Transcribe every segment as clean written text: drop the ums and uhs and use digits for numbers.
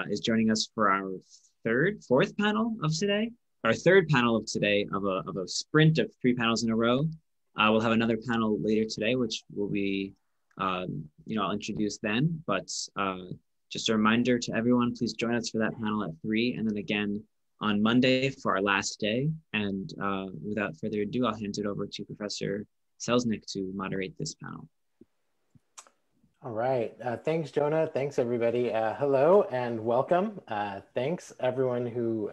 is joining us for our fourth panel of today, our third panel of today of a sprint of 3 panels in a row. We'll have another panel later today, which will be, I'll introduce then, but just a reminder to everyone, please join us for that panel at 3, and then again on Monday for our last day. And without further ado, I'll hand it over to Professor Selznick to moderate this panel. All right, thanks Jonah, thanks everybody. Hello and welcome. Thanks everyone who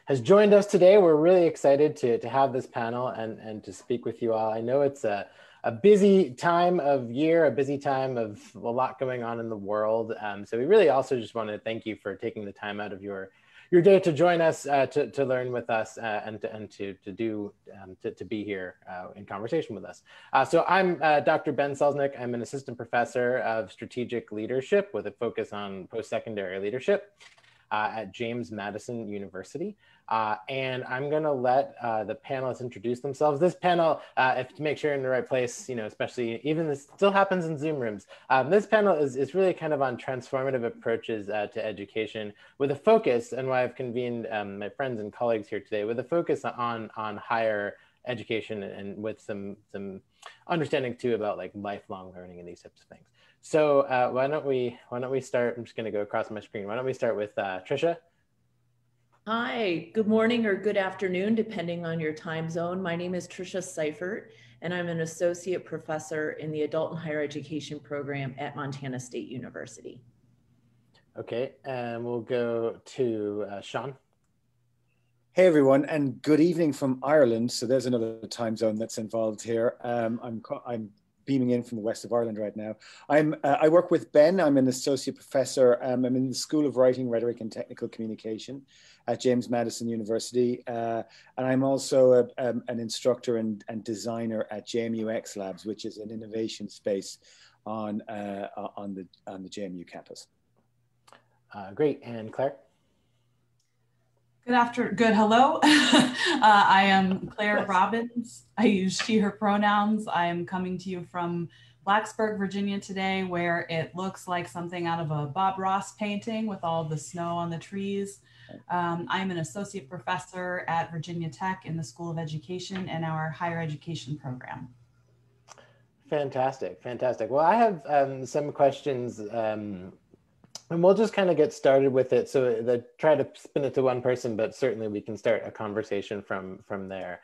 has joined us today. We're really excited to have this panel and to speak with you all. I know it's a busy time of year, a busy time of a lot going on in the world. So we really also just want to thank you for taking the time out of your day to join us, to learn with us, and to be here in conversation with us. So I'm Dr. Ben Selznick. I'm an assistant professor of strategic leadership with a focus on post-secondary leadership at James Madison University. And I'm gonna let the panelists introduce themselves. This panel, to make sure you're in the right place, especially even this still happens in Zoom rooms. This panel is really kind of on transformative approaches to education with a focus, and why I've convened my friends and colleagues here today, with a focus on higher education and with some understanding too about like lifelong learning and these types of things. So why don't we start? I'm just gonna go across my screen. Why don't we start with Tricia? Hi, good morning or good afternoon, depending on your time zone. My name is Tricia Seifert, and I'm an associate professor in the Adult and Higher Education program at Montana State University. Okay, and we'll go to Seán. Hey everyone, and good evening from Ireland. So there's another time zone that's involved here. I'm beaming in from the west of Ireland right now. I work with Ben. I'm an associate professor. I'm in the School of Writing, Rhetoric and Technical Communication at James Madison University. And I'm also an instructor and designer at JMUX Labs, which is an innovation space on the JMU campus. Great, and Claire? Good hello. I am Claire Robbins. I use she, her pronouns. I am coming to you from Blacksburg, Virginia today, where it looks like something out of a Bob Ross painting with all the snow on the trees. I'm an associate professor at Virginia Tech in the School of Education and our higher education program. Fantastic, fantastic. Well, I have some questions, and we'll just kind of get started with it. So try to spin it to one person, but certainly we can start a conversation from there.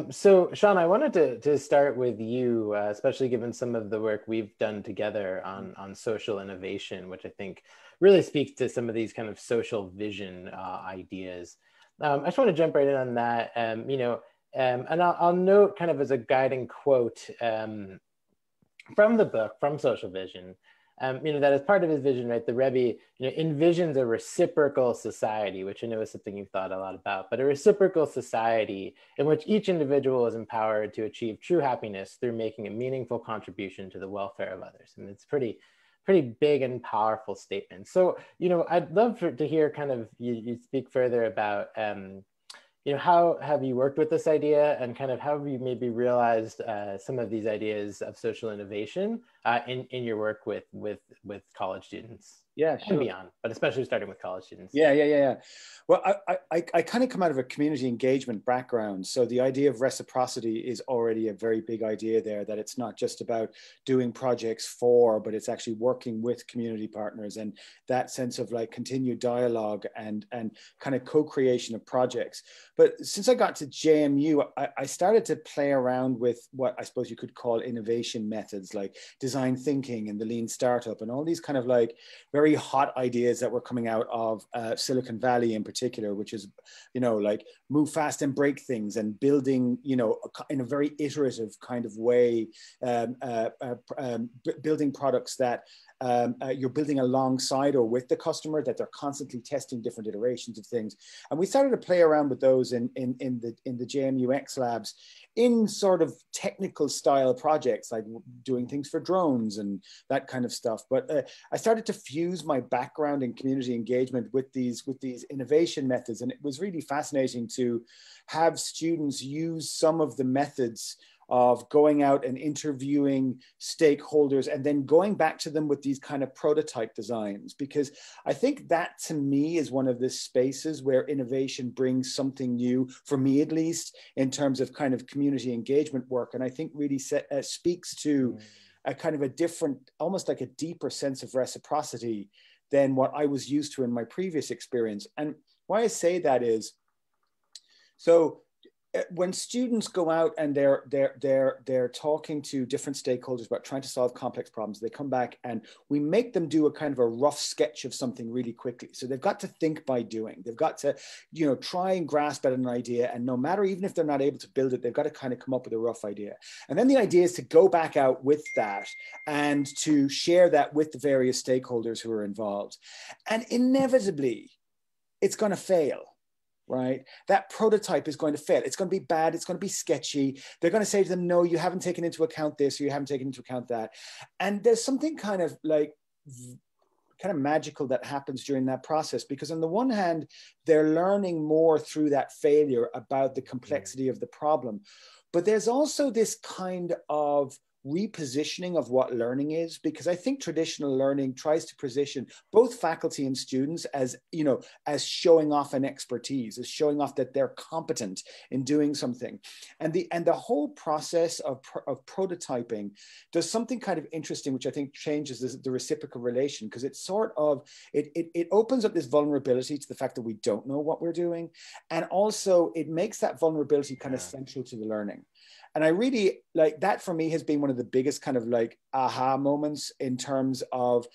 So Seán, I wanted to start with you, especially given some of the work we've done together on social innovation, which I think really speaks to some of these kind of social vision ideas. I just want to jump right in on that, and I'll note kind of as a guiding quote from the book, from Social Vision, that as part of his vision, right, the Rebbe, envisions a reciprocal society, which I know is something you've thought a lot about, but a reciprocal society in which each individual is empowered to achieve true happiness through making a meaningful contribution to the welfare of others. And it's pretty big and powerful statement. So, I'd love to hear kind of you speak further about, how have you worked with this idea, and kind of how have you maybe realized some of these ideas of social innovation in your work with college students? Yeah, sure. And beyond, but especially starting with college students. Yeah. Well, I kind of come out of a community engagement background. So the idea of reciprocity is already a very big idea there, that it's not just about doing projects for, but it's actually working with community partners, and that sense of like continued dialogue and kind of co-creation of projects. But since I got to JMU, I started to play around with what I suppose you could call innovation methods, like design thinking and the lean startup and all these kind of like very hot ideas that were coming out of Silicon Valley in particular, which is, like move fast and break things and building, in a very iterative kind of way, building products that you're building alongside or with the customer, that they're constantly testing different iterations of things. And we started to play around with those in the JMUX labs in sort of technical style projects, like doing things for drones and that kind of stuff. But I started to fuse my background in community engagement with these innovation methods. And it was really fascinating to have students use some of the methods of going out and interviewing stakeholders and then going back to them with these kind of prototype designs, because I think that to me is one of the spaces where innovation brings something new, for me at least, in terms of kind of community engagement work. And I think really speaks to a kind of a different, almost like a deeper sense of reciprocity than what I was used to in my previous experience. And why I say that is, so when students go out and they're talking to different stakeholders about trying to solve complex problems, they come back and we make them do a kind of a rough sketch of something really quickly. So they've got to think by doing. They've got to, you know, try and grasp at an idea, and no matter, even if they're not able to build it, they've got to kind of come up with a rough idea. And then the idea is to go back out with that and to share that with the various stakeholders who are involved. And inevitably, it's going to fail. Right? That prototype is going to fail. It's going to be bad. It's going to be sketchy. They're going to say to them, no, you haven't taken into account this, or you haven't taken into account that. And there's something kind of magical that happens during that process, because on the one hand, they're learning more through that failure about the complexity of the problem. But there's also this kind of repositioning of what learning is, because I think traditional learning tries to position both faculty and students as, you know, as showing off an expertise, as showing off that they're competent in doing something. And the whole process of prototyping does something kind of interesting, which I think changes the reciprocal relation, because it's sort of, it opens up this vulnerability to the fact that we don't know what we're doing. And also it makes that vulnerability kind of central to the learning. And I really like that. For me, has been one of the biggest kind of like aha moments in terms of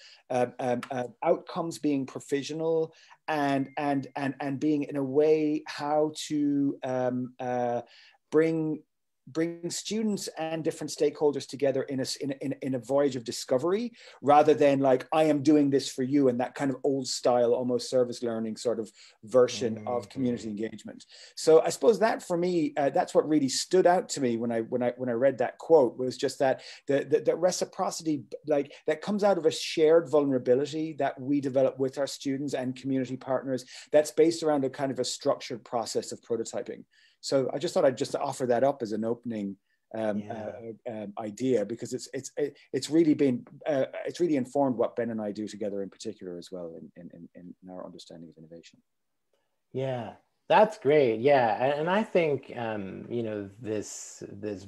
outcomes being provisional and being in a way how to bring students and different stakeholders together in a voyage of discovery, rather than like, I am doing this for you, and that kind of old style, almost service learning sort of version of community engagement. So I suppose that for me, that's what really stood out to me when I read that quote, was just that the reciprocity, like, that comes out of a shared vulnerability that we develop with our students and community partners, that's based around a kind of a structured process of prototyping. So I just thought I'd just offer that up as an opening idea, because it's really been it's really informed what Ben and I do together in particular as well in our understanding of innovation. Yeah, that's great. Yeah, and I think you know, this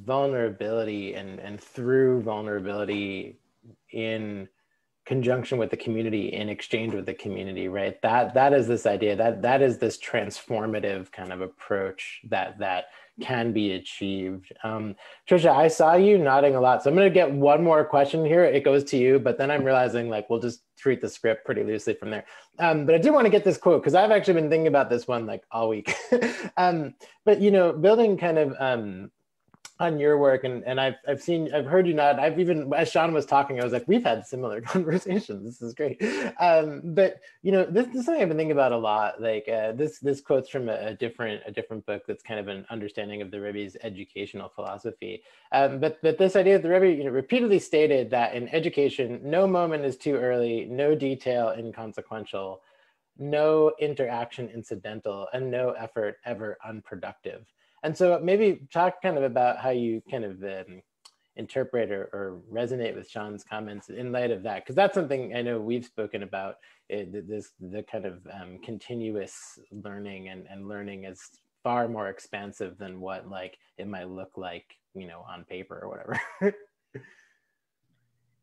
vulnerability and through vulnerability in conjunction with the community, in exchange with the community, right? That is this idea, that is this transformative kind of approach that can be achieved. Tricia, I saw you nodding a lot, so I'm going to get one more question here. It goes to you, but then I'm realizing like we'll just treat the script pretty loosely from there. But I do want to get this quote, because I've actually been thinking about this one like all week. But you know, building kind of on your work, and I've heard you nod. I've even, as Seán was talking, I was like, we've had similar conversations. This is great. But you know, this is something I've been thinking about a lot. Like this quote's from a different book that's kind of an understanding of the Rebbe's educational philosophy. But this idea that the Rebbe, you know, repeatedly stated that in education, no moment is too early, no detail inconsequential, no interaction incidental, and no effort ever unproductive. And so maybe talk kind of about how you kind of interpret or resonate with Seán's comments in light of that, because that's something I know we've spoken about, the kind of continuous learning, and learning is far more expansive than what like it might look like, you know, on paper or whatever.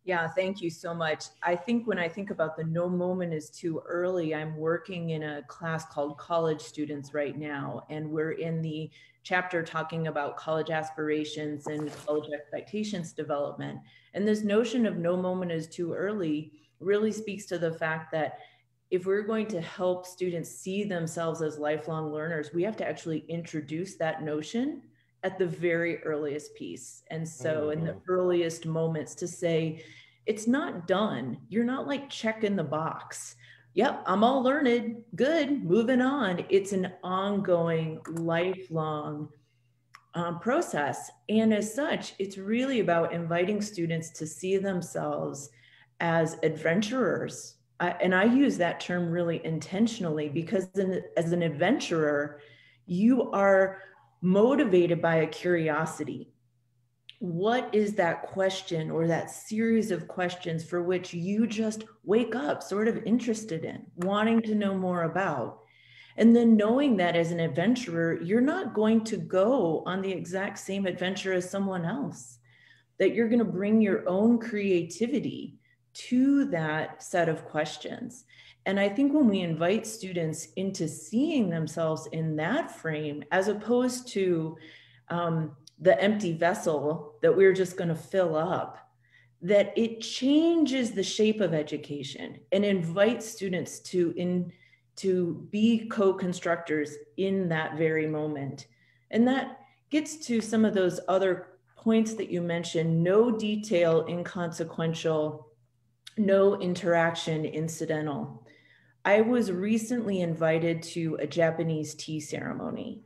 Yeah, thank you so much. I think when I think about the no moment is too early, I'm working in a class called College Students right now, and we're in the chapter talking about college aspirations and college expectations development. And this notion of no moment is too early really speaks to the fact that if we're going to help students see themselves as lifelong learners, we have to actually introduce that notion at the very earliest piece. And so in the earliest moments, to say, it's not done. You're not like checking the box. Yep, I'm all learned, good, moving on. It's an ongoing, lifelong process. And as such, it's really about inviting students to see themselves as adventurers. And I use that term really intentionally, because as an adventurer, you are motivated by a curiosity. what is that question or that series of questions for which you just wake up sort of interested in, wanting to know more about? And then knowing that as an adventurer, you're not going to go on the exact same adventure as someone else, that you're going to bring your own creativity to that set of questions. And I think when we invite students into seeing themselves in that frame, as opposed to the empty vessel that we're just going to fill up, that it changes the shape of education and invites students to be co-constructors in that very moment. And that gets to some of those other points that you mentioned: no detail inconsequential, no interaction incidental. I was recently invited to a Japanese tea ceremony,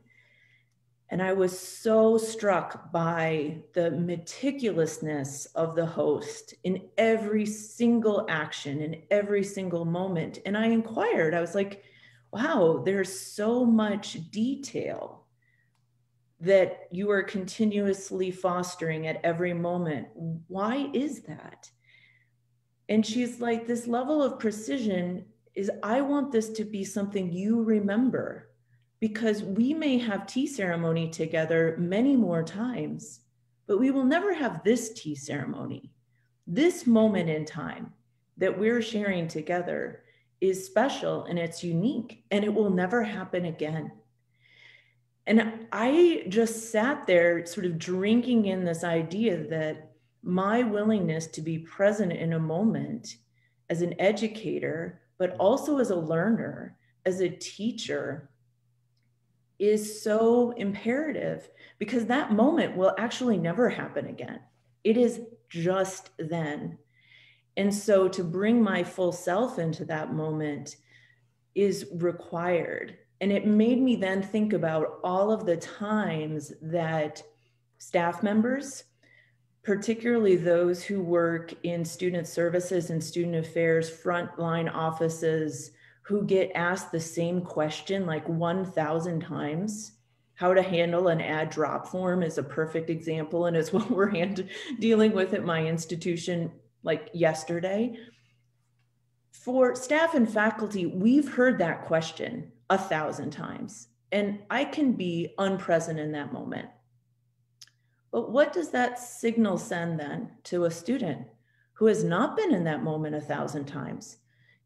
and I was so struck by the meticulousness of the host in every single action, in every single moment. And I inquired, I was like, wow, there's so much detail that you are continuously fostering at every moment. Why is that? And she's like, this level of precision is, I want this to be something you remember, because we may have tea ceremony together many more times, but we will never have this tea ceremony. This moment in time that we're sharing together is special and it's unique, and it will never happen again. And I just sat there sort of drinking in this idea that my willingness to be present in a moment as an educator, but also as a learner, as a teacher, is so imperative, because that moment will actually never happen again. It is just then. And so to bring my full self into that moment is required. And it made me then think about all of the times that staff members, particularly those who work in student services and student affairs, frontline offices, who get asked the same question like 1,000 times. How to handle an add drop form is a perfect example, and it's what we're dealing with at my institution like yesterday. For staff and faculty, we've heard that question 1,000 times, and I can be unpresent in that moment. But what does that signal send then to a student who has not been in that moment 1,000 times?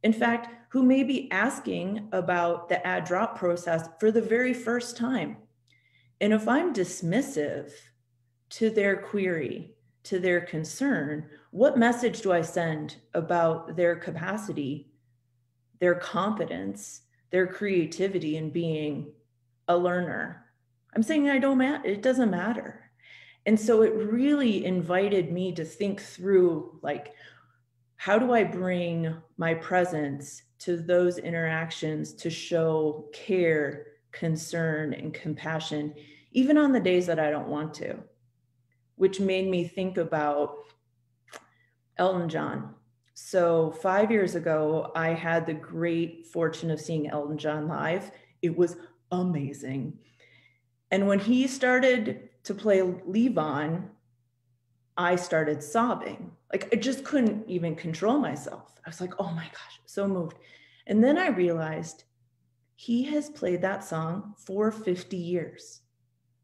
In fact, who may be asking about the add drop process for the very first time. And if I'm dismissive to their query, to their concern, what message do I send about their capacity, their competence, their creativity in being a learner? I'm saying it doesn't matter. And so it really invited me to think through, like, how do I bring my presence to those interactions to show care, concern, and compassion, even on the days that I don't want to? Which made me think about Elton John. So 5 years ago, I had the great fortune of seeing Elton John live. It was amazing. And when he started to play Leave On, I started sobbing. Like, I just couldn't even control myself. I was like, oh my gosh, so moved. And then I realized he has played that song for 50 years.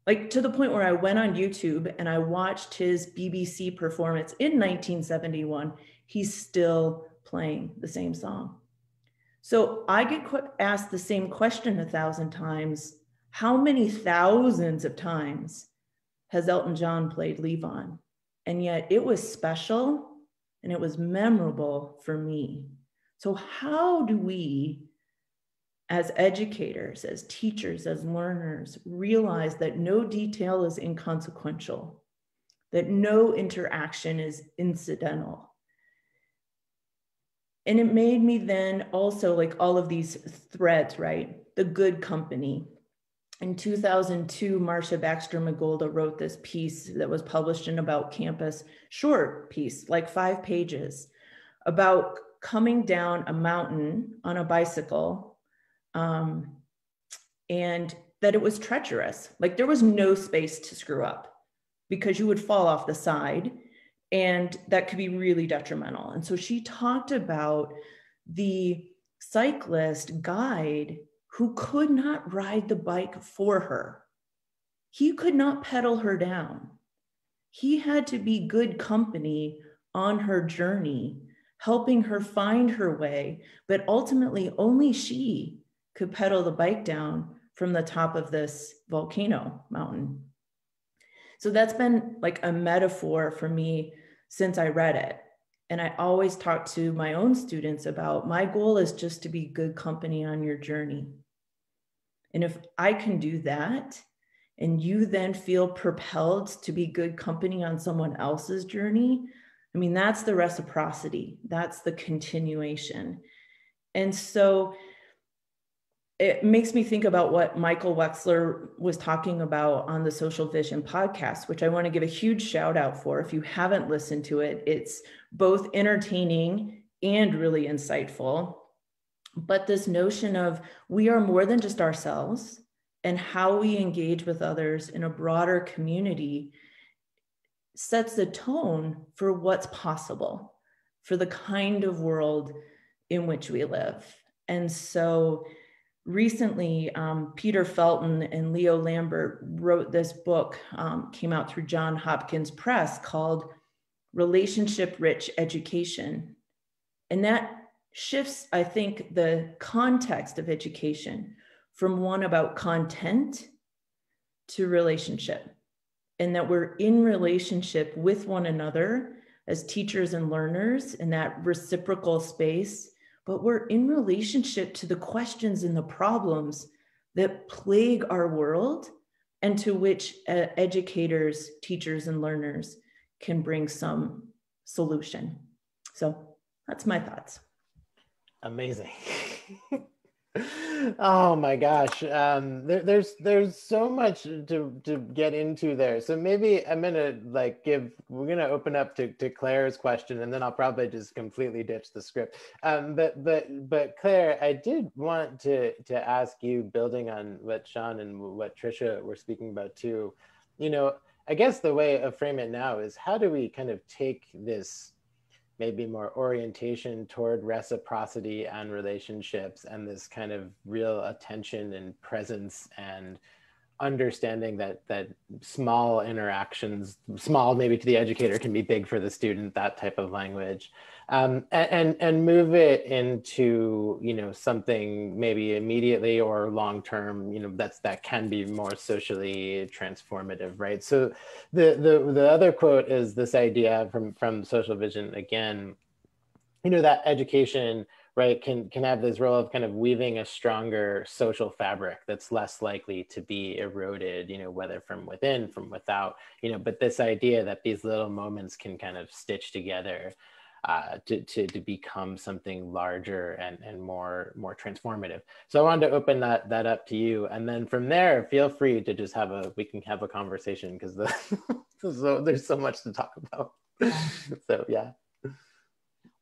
Like, to the point where I went on YouTube and I watched his BBC performance in 1971. He's still playing the same song. So I get asked the same question 1,000 times. How many thousands of times has Elton John played Leave On? And yet it was special and it was memorable for me. So how do we, as educators, as teachers, as learners, realize that no detail is inconsequential, that no interaction is incidental? And it made me then also, like, all of these threads, right? The good company. In 2002, Marcia Baxter Magolda wrote this piece that was published in About Campus, short piece, like 5 pages, about coming down a mountain on a bicycle, and that it was treacherous. Like, there was no space to screw up. because you would fall off the side, and that could be really detrimental. And so she talked about the cyclist guide who could not ride the bike for her. He could not pedal her down. He had to be good company on her journey, helping her find her way, but ultimately only she could pedal the bike down from the top of this volcano mountain. So that's been like a metaphor for me since I read it. And I always talk to my own students about, my goal is just to be good company on your journey. And if I can do that, and you then feel propelled to be good company on someone else's journey, I mean, that's the reciprocity, that's the continuation. And so it makes me think about what Michael Wexler was talking about on the Social Vision podcast, which I want to give a huge shout out for. If you haven't listened to it, it's both entertaining and really insightful. But this notion of we are more than just ourselves, and how we engage with others in a broader community sets the tone for what's possible, for the kind of world in which we live. And so recently, Peter Felton and Leo Lambert wrote this book, came out through Johns Hopkins Press, called Relationship Rich Education. And that shifts, I think, the context of education from one about content to relationship, and that we're in relationship with one another as teachers and learners in that reciprocal space, but we're in relationship to the questions and the problems that plague our world, and to which educators, teachers, and learners can bring some solution. So that's my thoughts. Amazing. Oh my gosh, there's so much to get into there. So maybe I'm gonna we're gonna open up to Claire's question, and then I'll probably just completely ditch the script. But Claire, I did want to ask you, building on what Seán and what Tricia were speaking about too. You know, I guess the way I frame it now is, how do we kind of take this maybe more orientation toward reciprocity and relationships, and this kind of real attention and presence and understanding that small interactions, small maybe to the educator, can be big for the student, that type of language, and move it into, you know, something maybe immediately or long term, you know, that can be more socially transformative, right? So the other quote is this idea from Social Vision again, you know, that education, right, can have this role of kind of weaving a stronger social fabric that's less likely to be eroded, you know, whether from within, from without, you know, but this idea that these little moments can kind of stitch together to become something larger and more transformative. So I wanted to open that up to you, and then from there, feel free to just we can have a conversation, because there's so much to talk about. So yeah.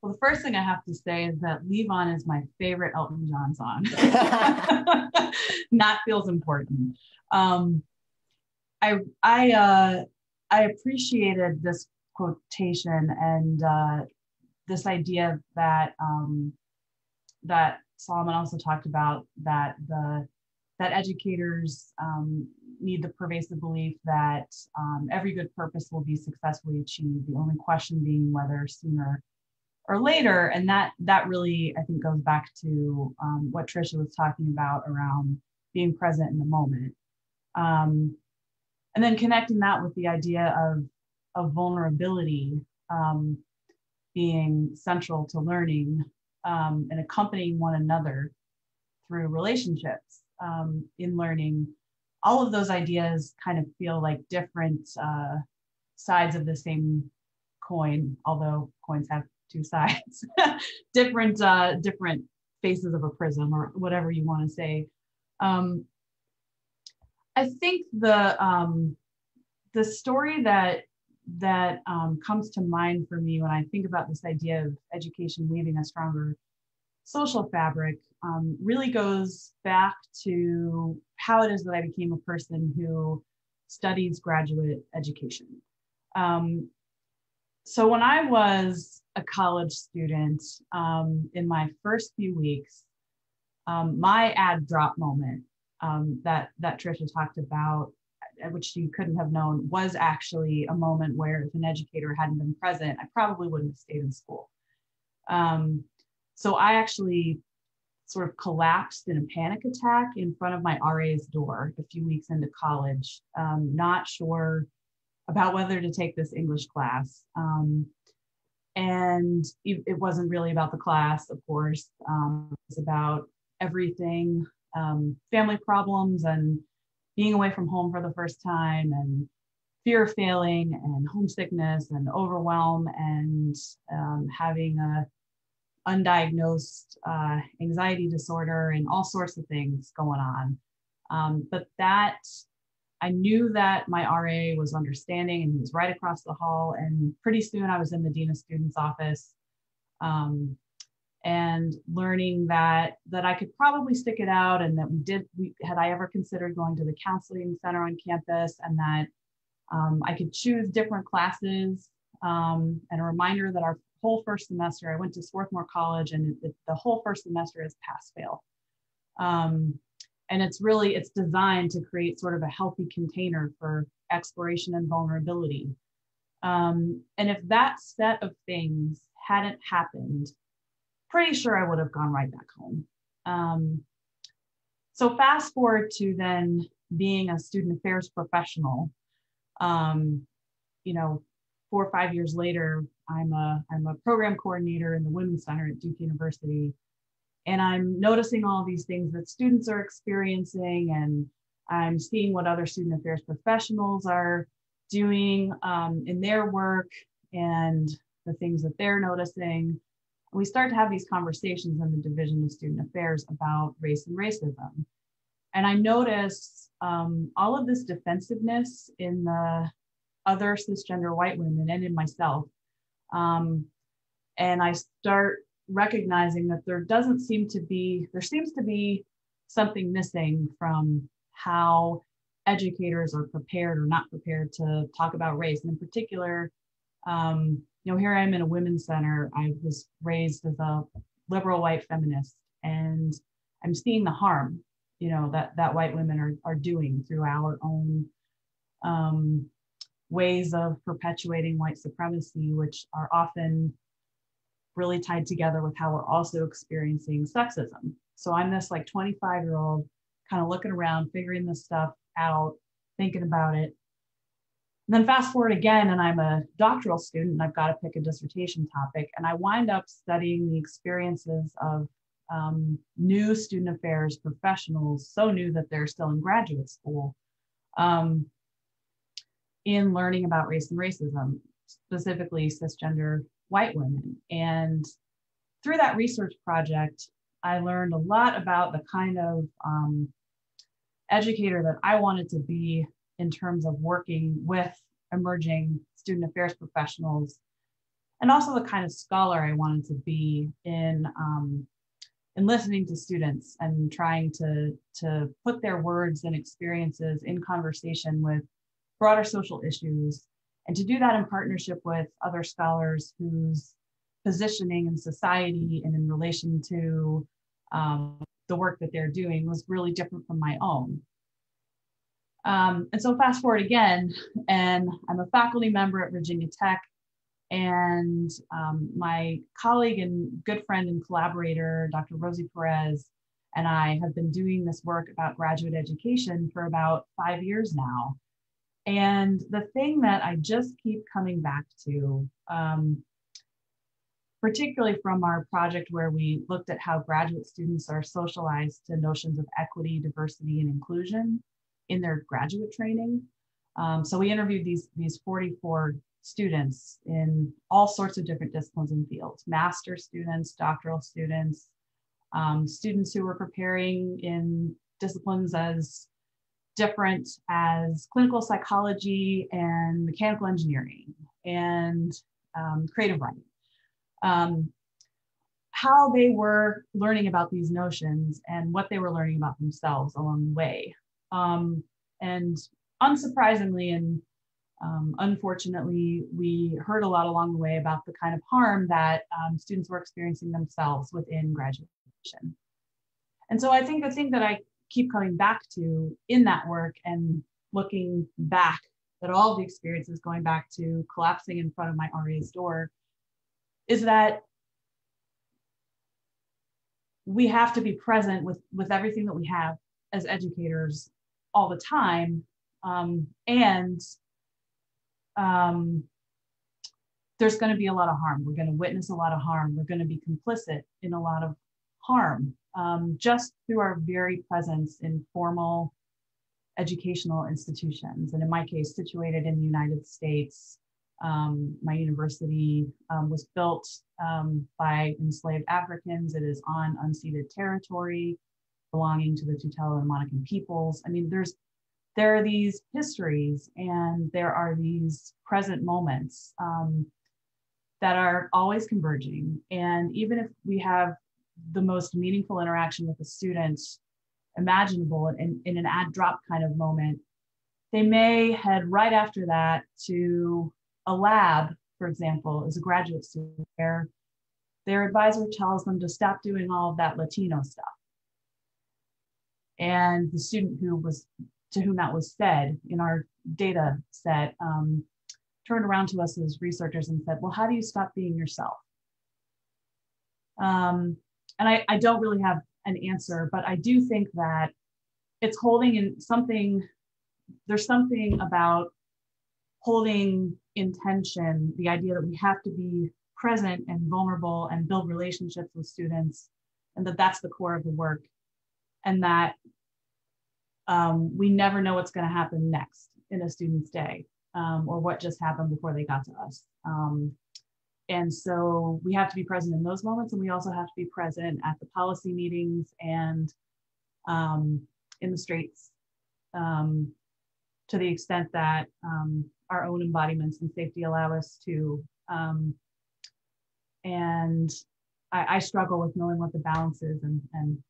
Well, the first thing I have to say is that Leave On is my favorite Elton John song. That feels important. I appreciated this quotation and this idea that that Solomon also talked about, that educators need the pervasive belief that every good purpose will be successfully achieved. The only question being whether sooner or later. And that really, I think, goes back to what Tricia was talking about around being present in the moment. And then connecting that with the idea of vulnerability being central to learning, and accompanying one another through relationships in learning. All of those ideas kind of feel like different sides of the same coin, although coins have two sides, different faces of a prism, or whatever you want to say. I think the story that comes to mind for me when I think about this idea of education weaving a stronger social fabric really goes back to how it is that I became a person who studies graduate education. So when I was a college student, in my first few weeks, my add drop moment that Tricia talked about, which you couldn't have known, was actually a moment where if an educator hadn't been present, I probably wouldn't have stayed in school. So I actually sort of collapsed in a panic attack in front of my RA's door a few weeks into college, not sure about whether to take this English class. And it wasn't really about the class, of course. It was about everything, family problems and being away from home for the first time and fear of failing and homesickness and overwhelm and having a undiagnosed anxiety disorder and all sorts of things going on. But that, I knew that my RA was understanding and he was right across the hall. And pretty soon I was in the Dean of Students office and learning that I could probably stick it out, and that had I ever considered going to the counseling center on campus, and that I could choose different classes, and a reminder that our whole first semester, I went to Swarthmore College, and the whole first semester is pass-fail. And it's designed to create sort of a healthy container for exploration and vulnerability. And if that set of things hadn't happened, pretty sure I would have gone right back home. So fast forward to then being a student affairs professional, 4 or 5 years later, I'm a program coordinator in the Women's Center at Duke University. And I'm noticing all these things that students are experiencing, and I'm seeing what other student affairs professionals are doing in their work and the things that they're noticing. We start to have these conversations in the Division of Student Affairs about race and racism. And I notice all of this defensiveness in the other cisgender white women and in myself. And I start recognizing that there seems to be something missing from how educators are prepared or not prepared to talk about race. And in particular, here I am in a women's center. I was raised as a liberal white feminist, and I'm seeing the harm, that white women are doing through our own ways of perpetuating white supremacy, which are often really tied together with how we're also experiencing sexism. So I'm this 25-year-old kind of looking around, figuring this stuff out, thinking about it. And then fast forward again, and I'm a doctoral student, and I've got to pick a dissertation topic. And I wind up studying the experiences of new student affairs professionals, so new that they're still in graduate school, in learning about race and racism, specifically cisgender white women. And through that research project, I learned a lot about the kind of educator that I wanted to be in terms of working with emerging student affairs professionals, and also the kind of scholar I wanted to be in listening to students and trying to put their words and experiences in conversation with broader social issues, and to do that in partnership with other scholars whose positioning in society and in relation to the work that they're doing was really different from my own. And so fast forward again, and I'm a faculty member at Virginia Tech, and my colleague and good friend and collaborator, Dr. Rosie Perez, and I have been doing this work about graduate education for about 5 years now. And the thing that I just keep coming back to, particularly from our project where we looked at how graduate students are socialized to notions of equity, diversity, and inclusion in their graduate training. So we interviewed these 44 students in all sorts of different disciplines and fields: master students, doctoral students, students who were preparing in disciplines as different as clinical psychology and mechanical engineering and creative writing. How they were learning about these notions and what they were learning about themselves along the way. And unsurprisingly and unfortunately, we heard a lot along the way about the kind of harm that students were experiencing themselves within graduation. And so I think the thing that I keep coming back to in that work and looking back at all the experiences, going back to collapsing in front of my RA's door, is that we have to be present with everything that we have as educators all the time. There's going to be a lot of harm. We're going to witness a lot of harm. We're going to be complicit in a lot of harm just through our very presence in formal educational institutions. And in my case, situated in the United States, my university was built by enslaved Africans. It is on unceded territory belonging to the Tutela and Monacan peoples. I mean, there are these histories and there are these present moments that are always converging. And even if we have the most meaningful interaction with a student imaginable in an add drop kind of moment, they may head right after that to a lab, for example, as a graduate student, where their advisor tells them to stop doing all of that Latino stuff. And the student to whom that was said in our data set turned around to us as researchers and said, well, how do you stop being yourself? And I don't really have an answer, but I do think that it's holding in something, there's something about holding in tension, the idea that we have to be present and vulnerable and build relationships with students, and that's the core of the work. And that we never know what's going to happen next in a student's day or what just happened before they got to us. And so we have to be present in those moments, and we also have to be present at the policy meetings and in the streets to the extent that our own embodiments and safety allow us to. And I struggle with knowing what the balance is, and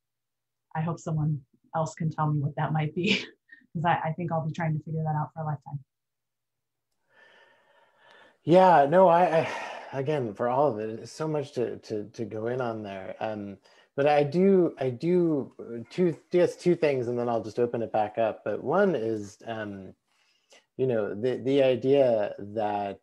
I hope someone else can tell me what that might be, because I think I'll be trying to figure that out for a lifetime. Yeah, no, I again, for all of it, it's so much to go in on there. But I do two things, and then I'll just open it back up. But one is, you know, the idea that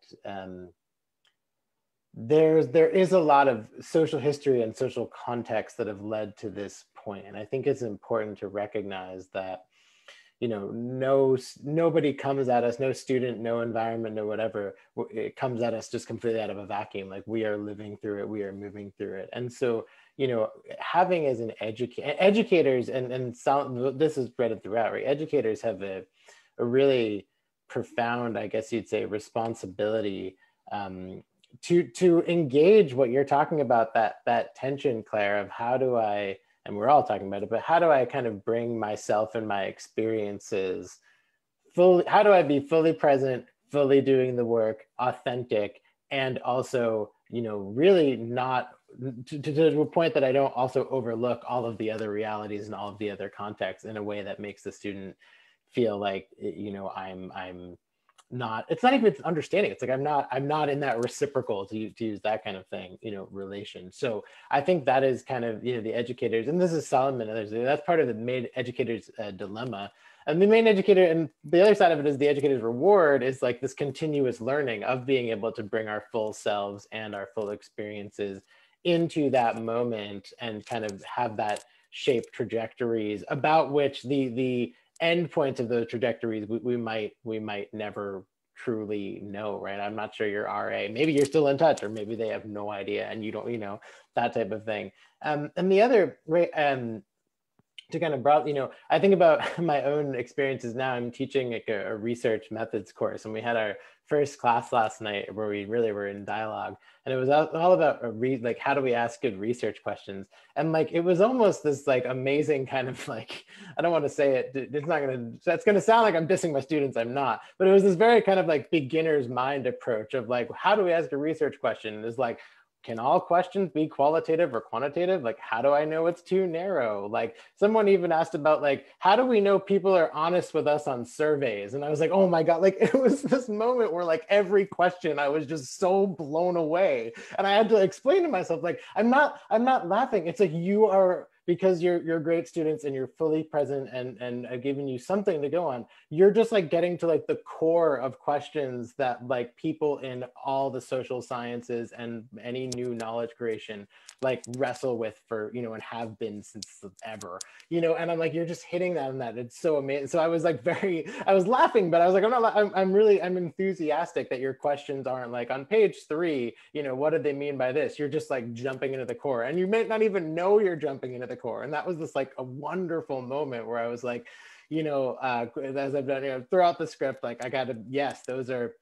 there is a lot of social history and social context that have led to this point. And I think it's important to recognize that, you know, nobody comes at us, no student, no environment, no whatever, it comes at us just completely out of a vacuum. Like, we are living through it, we are moving through it. And so, you know, having as an educators, and this is threaded throughout, right? Educators have a really profound, I guess you'd say, responsibility to engage what you're talking about, that tension, Claire, of how do I, and we're all talking about it, but how do I kind of bring myself and my experiences fully, how do I be fully present, fully doing the work, authentic, and also, you know, really not to a point that I don't also overlook all of the other realities and all of the other contexts in a way that makes the student feel like, you know, I'm not, it's not even understanding. It's like, I'm not in that reciprocal, to use that kind of thing, you know, relation. So I think that is kind of, you know, the educators, and this is Solomon, that's part of the main educator's dilemma. And the main educator, and the other side of it is the educator's reward, is like this continuous learning of being able to bring our full selves and our full experiences into that moment and kind of have that shape trajectories about which the end points of those trajectories we might never truly know, right? I'm not sure your RA, maybe you're still in touch, or maybe they have no idea and you don't, you know, that type of thing. And the other, right, to kind of broad, you know, I think about my own experiences now. I'm teaching like a research methods course, and we had our first class last night where we really were in dialogue, and it was all about like, how do we ask good research questions? And like, it was almost this like amazing kind of like, I don't want to say it, that's gonna sound like I'm dissing my students, I'm not, but it was this very kind of like beginner's mind approach of like, how do we ask a research question? And it's like, can all questions be qualitative or quantitative? Like, how do I know it's too narrow? Like, someone even asked about, like, how do we know people are honest with us on surveys? And I was like, oh my God, like, it was this moment where, like, every question I was just so blown away. And I had to explain to myself, like, I'm not laughing. It's like, you are, because you're great students and you're fully present and I've given you something to go on, you're just like getting to like the core of questions that like people in all the social sciences and any new knowledge creation like wrestle with for, you know, and have been since ever, you know, and I'm like, you're just hitting that on that. It's so amazing. So I was like I was laughing, but I was like, I'm enthusiastic that your questions aren't like on page 3, you know, what did they mean by this? You're just like jumping into the core and you may not even know you're jumping into the core. And that was just like a wonderful moment where I was like, you know, as I've done, you know, throughout the script, like I got to, yes, those are,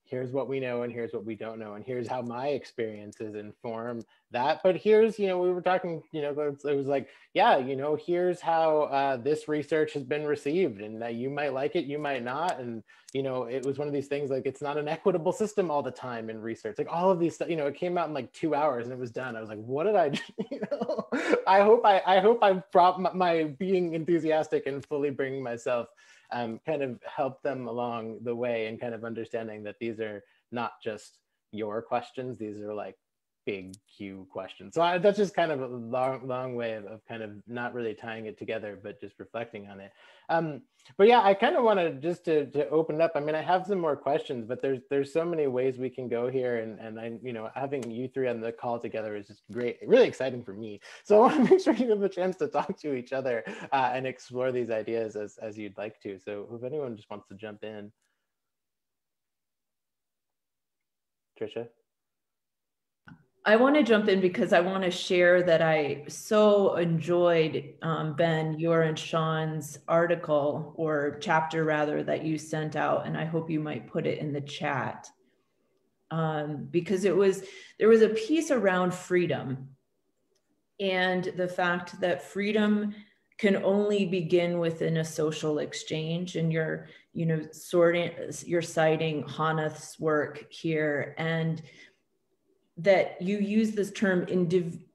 here's what we know and here's what we don't know. And here's how my experiences inform that. But here's, you know, we were talking, you know, it was like, yeah, you know, here's how this research has been received and you might like it, you might not. And, you know, it was one of these things like, it's not an equitable system all the time in research, like all of these stuff, you know, it came out in like 2 hours and it was done. I was like, what did I do? You know, I hope I've brought my being enthusiastic and fully bringing myself kind of help them along the way and kind of understanding that these are not just your questions, these are like big Q questions. So that's just kind of a long way of kind of not really tying it together, but just reflecting on it. But yeah, I kind of want to just to open up. I mean, I have some more questions, but there's so many ways we can go here. And I, you know, having you three on the call together is just great, really exciting for me. So I want to make sure you have a chance to talk to each other and explore these ideas as you'd like to. So if anyone just wants to jump in. Tricia? I want to jump in because I want to share that I so enjoyed, Ben, your and Seán's article or chapter rather that you sent out, and I hope you might put it in the chat because there was a piece around freedom and the fact that freedom can only begin within a social exchange, and you're citing Hannah's work here and that you use this term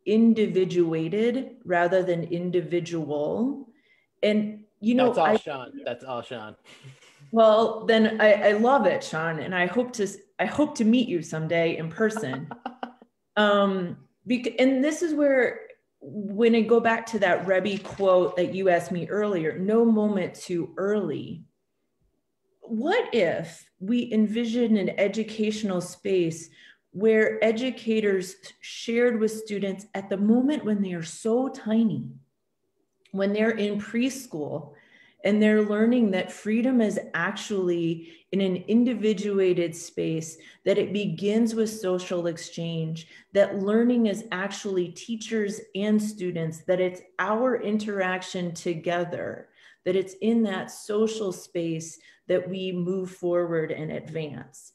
individuated rather than individual. And, you know, that's all Seán. Well, then I love it, Seán. And I hope to meet you someday in person. And this is where, when I go back to that Rebbe quote that you asked me earlier, no moment too early. What if we envision an educational space where educators shared with students at the moment when they are so tiny, when they're in preschool, and they're learning that freedom is actually in an individuated space, that it begins with social exchange, that learning is actually teachers and students, that it's our interaction together, that it's in that social space that we move forward and advance.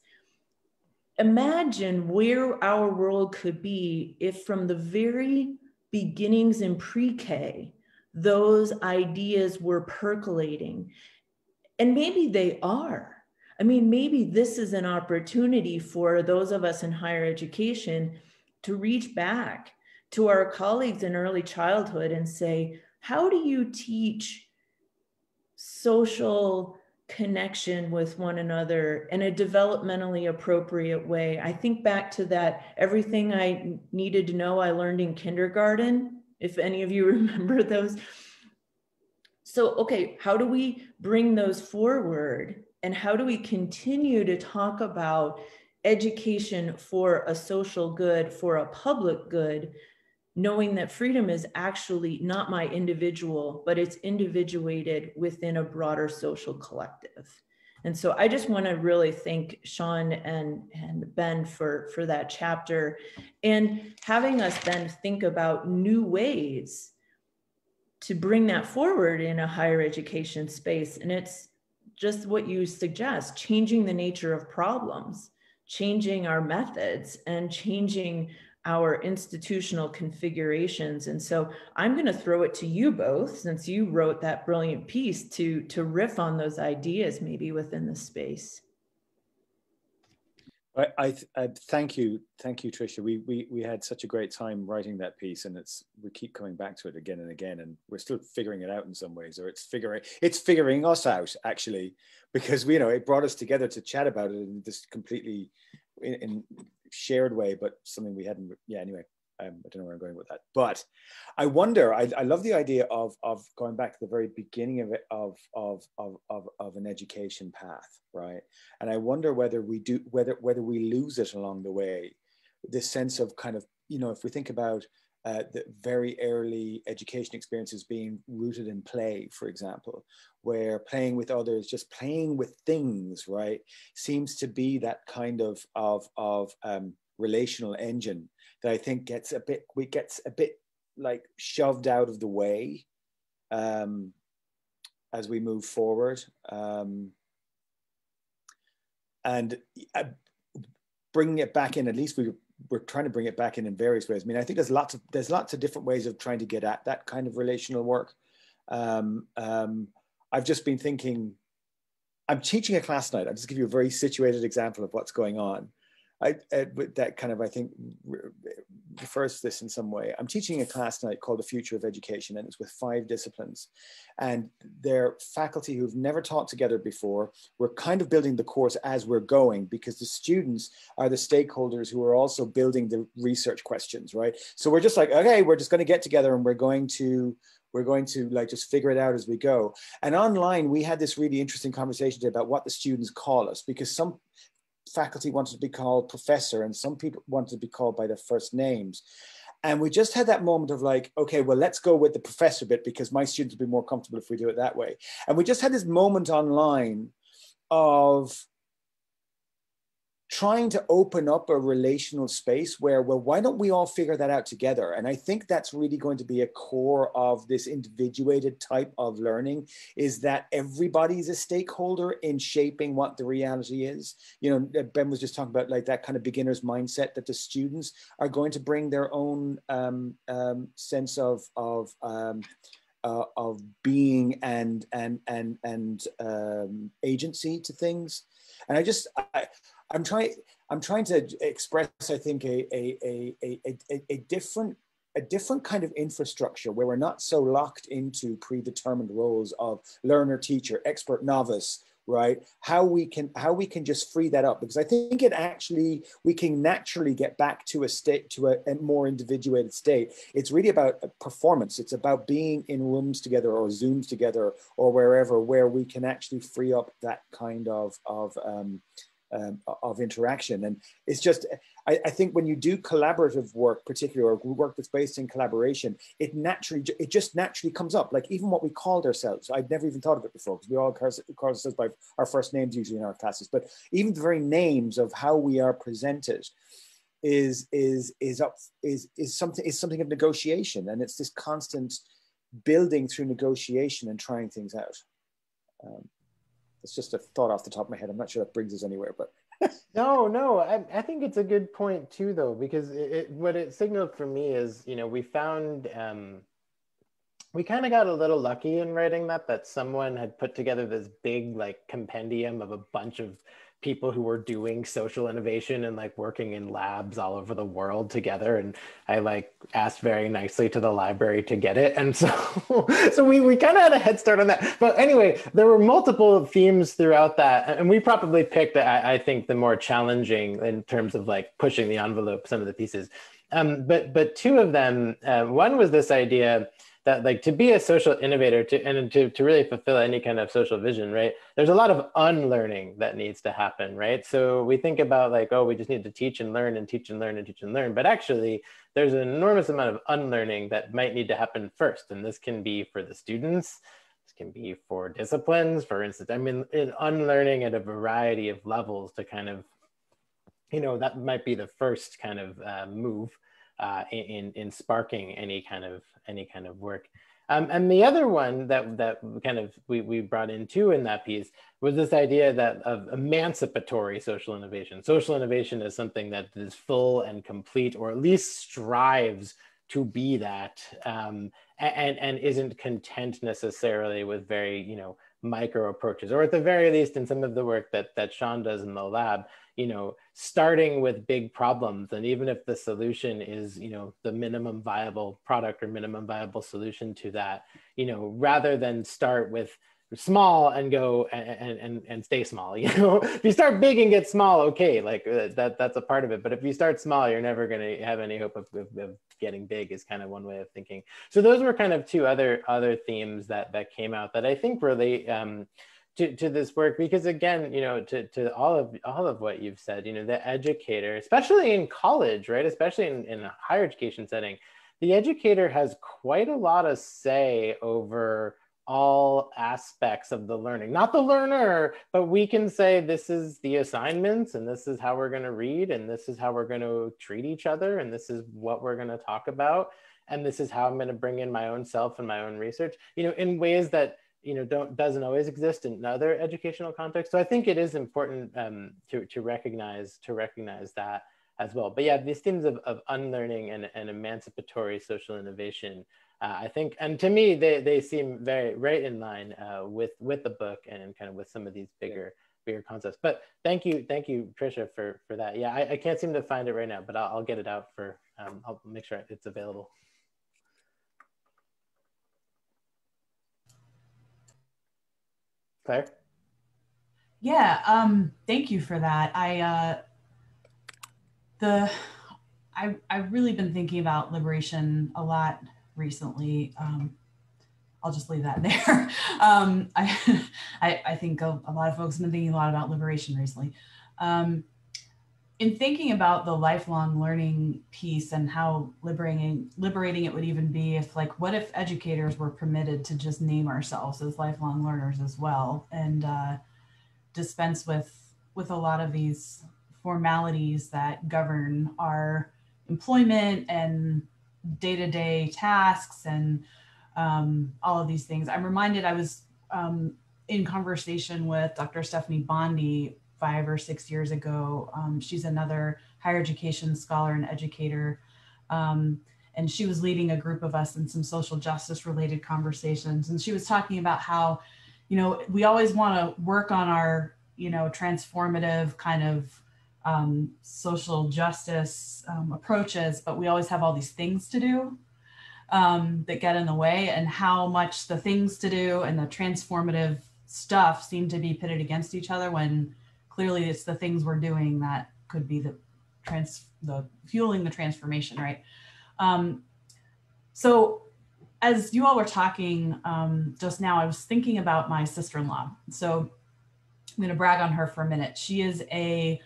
Imagine where our world could be if from the very beginnings in pre-K, those ideas were percolating. And maybe they are. I mean, maybe this is an opportunity for those of us in higher education to reach back to our colleagues in early childhood and say, how do you teach social connection with one another in a developmentally appropriate way? I think back to that, everything I needed to know I learned in kindergarten, if any of you remember those. So, okay, how do we bring those forward? And how do we continue to talk about education for a social good, for a public good, knowing that freedom is actually not my individual, but it's individuated within a broader social collective. And so I just want to really thank Seán and Ben for that chapter and having us then think about new ways to bring that forward in a higher education space. And it's just what you suggest, changing the nature of problems, changing our methods, and changing our institutional configurations. And so I'm going to throw it to you both, since you wrote that brilliant piece, to riff on those ideas maybe within the space. I thank you, Tricia. We had such a great time writing that piece, and we keep coming back to it again and again, and we're still figuring it out in some ways, or it's figuring us out actually, because it brought us together to chat about it in this completely in shared way, but something we hadn't. Yeah, anyway. I don't know where I'm going with that, but I wonder. I love the idea of going back to the very beginning of it of an education path, right? And I wonder whether we lose it along the way. This sense of kind of if we think about the very early education experiences being rooted in play, for example, where playing with others, just playing with things, right, seems to be that kind of relational engine that I think gets a bit like shoved out of the way as we move forward, and bringing it back in. At least we're trying to bring it back in various ways. I mean, I think there's lots of different ways of trying to get at that kind of relational work. I've just been thinking. I'm teaching a class tonight. I'll just give you a very situated example of what's going on. That kind of, I think, refers to this in some way. I'm teaching a class tonight called The Future of Education, and it's with 5 disciplines. And they're faculty who've never taught together before. We're kind of building the course as we're going, because the students are the stakeholders who are also building the research questions, right? So we're just like, okay, we're just going to get together and we're going to like just figure it out as we go. And online, we had this really interesting conversation today about what the students call us, because some faculty wanted to be called professor and some people wanted to be called by their first names. And we just had that moment of like, okay, well, let's go with the professor bit because my students will be more comfortable if we do it that way. And we just had this moment online of trying to open up a relational space where, well, why don't we all figure that out together? And I think that's really going to be a core of this individuated type of learning, is that everybody's a stakeholder in shaping what the reality is. Ben was just talking about like that kind of beginner's mindset, that the students are going to bring their own sense of being and agency to things. And I'm trying to express, I think, a different kind of infrastructure where we're not so locked into predetermined roles of learner, teacher, expert, novice, right? How we can just free that up, because I think we can naturally get back to a more individuated state. It's really about performance. It's about being in rooms together or Zooms together or wherever, where we can actually free up that kind of interaction. And it's just, I think when you do collaborative work, particularly, or work that's based in collaboration, it just naturally comes up. Like even what we called ourselves, I'd never even thought of it before, because we all call ourselves by our first names usually in our classes, but even the very names of how we are presented is something of negotiation. And it's this constant building through negotiation and trying things out. It's just a thought off the top of my head. I'm not sure that brings us anywhere, but. No, I think it's a good point too, though, because what it signaled for me is, we found, we kind of got a little lucky in writing that someone had put together this big like compendium of a bunch of people who were doing social innovation and like working in labs all over the world together. And I like asked very nicely to the library to get it. And so we kind of had a head start on that. But anyway, there were multiple themes throughout that. And we probably picked, I think, the more challenging in terms of like pushing the envelope, some of the pieces. But 2 of them, one was this idea that like to be a social innovator to really fulfill any kind of social vision, right? There's a lot of unlearning that needs to happen, right? So we think about like, oh, we just need to teach and learn and teach and learn and teach and learn. But actually, there's an enormous amount of unlearning that might need to happen first. And this can be for the students, this can be for disciplines, for instance. I mean, unlearning at a variety of levels to kind of, that might be the first kind of move in sparking any kind of work. And the other one that kind of we brought in too in that piece was this idea that of emancipatory social innovation. Social innovation is something that is full and complete, or at least strives to be that, and isn't content necessarily with very micro approaches, or at the very least in some of the work that Seán does in the lab, starting with big problems. And even if the solution is, the minimum viable product or minimum viable solution to that, rather than start with small and go and stay small. If you start big and get small, okay, like that's a part of it. But if you start small, you're never going to have any hope of getting big, is kind of one way of thinking. So those were kind of two other themes that came out that I think relate to this work, because again, to all of what you've said, the educator, especially in college, right, especially in a higher education setting, the educator has quite a lot of say over all aspects of the learning, not the learner, but we can say this is the assignments and this is how we're going to read and this is how we're going to treat each other and this is what we're going to talk about and this is how I'm going to bring in my own self and my own research, in ways that doesn't always exist in other educational contexts. So I think it is important to recognize that as well. But yeah, these themes of unlearning and emancipatory social innovation, I think, and to me, they seem very right in line with the book and kind of with some of these bigger concepts. But thank you, Tricia, for that. Yeah, I can't seem to find it right now, but I'll get it out for. I'll make sure it's available. Claire? Yeah, thank you for that. I've really been thinking about liberation a lot recently. I'll just leave that there. I think a lot of folks have been thinking a lot about liberation recently. In thinking about the lifelong learning piece and how liberating it would even be if, like, what if educators were permitted to just name ourselves as lifelong learners as well, and dispense with a lot of these formalities that govern our employment and day-to-day tasks and all of these things. I'm reminded I was in conversation with Dr. Stephanie Bondi 5 or 6 years ago. She's another higher education scholar and educator. And she was leading a group of us in some social justice related conversations. And she was talking about how, we always want to work on our, transformative kind of social justice approaches, but we always have all these things to do that get in the way, and how much the things to do and the transformative stuff seem to be pitted against each other, when clearly it's the things we're doing that could be the fueling the transformation, right? So as you all were talking just now, I was thinking about my sister-in-law. So I'm going to brag on her for a minute. She is a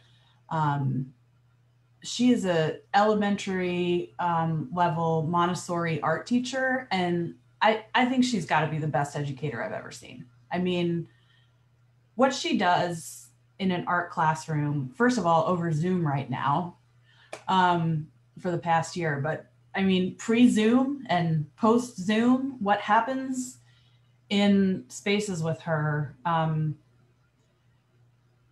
elementary level Montessori art teacher, and I think she's got to be the best educator I've ever seen. I mean, what she does in an art classroom, first of all, over Zoom right now for the past year, but I mean, pre-Zoom and post-Zoom, what happens in spaces with her,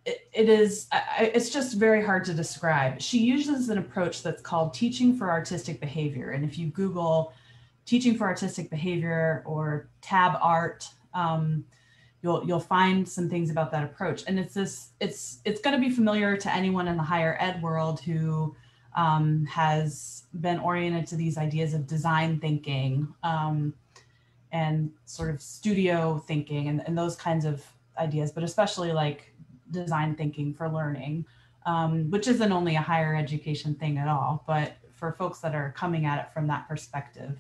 it's just very hard to describe. She uses an approach that's called teaching for artistic behavior. And if you Google teaching for artistic behavior or tab art, you'll find some things about that approach. And it's going to be familiar to anyone in the higher ed world who has been oriented to these ideas of design thinking and sort of studio thinking and those kinds of ideas, but especially like design thinking for learning, which isn't only a higher education thing at all, but for folks that are coming at it from that perspective,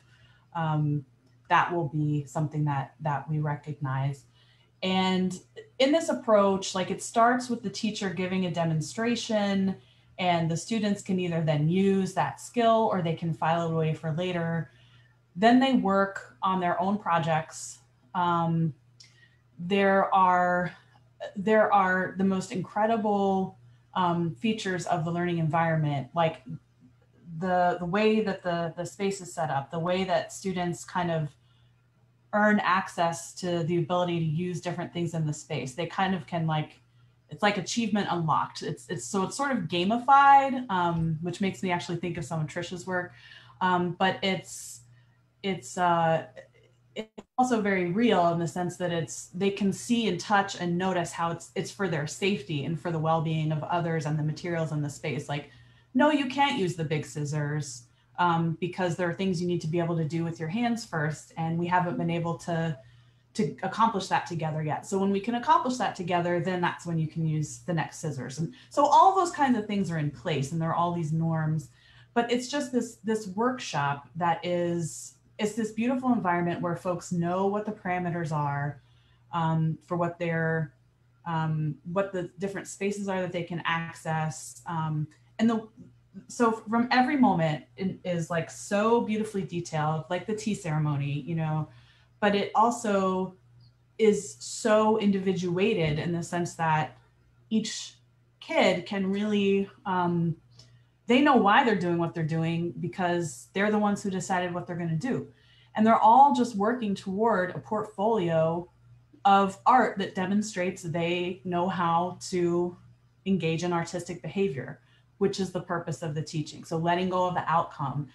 that will be something that we recognize. And in this approach, like, it starts with the teacher giving a demonstration, and the students can either then use that skill or they can file it away for later. Then they work on their own projects. There are the most incredible features of the learning environment, like the way that the space is set up, the way that students kind of earn access to the ability to use different things in the space. They kind of can, like, it's like achievement unlocked. It's sort of gamified, which makes me actually think of some of Tricia's work. But it's it's also very real in the sense that they can see and touch and notice how it's for their safety and for the well-being of others and the materials in the space. Like, no, you can't use the big scissors because there are things you need to be able to do with your hands first. And we haven't been able to accomplish that together yet. So when we can accomplish that together, then that's when you can use the next scissors. And so all those kinds of things are in place, and there are all these norms, but it's just this workshop that it's this beautiful environment where folks know what the parameters are for what the different spaces are that they can access. So from every moment is like so beautifully detailed, like the tea ceremony, you know, but it also is so individuated in the sense that each kid can really, they know why they're doing what they're doing because they're the ones who decided what they're going to do. And they're all just working toward a portfolio of art that demonstrates they know how to engage in artistic behavior, which is the purpose of the teaching. So letting go of the outcome.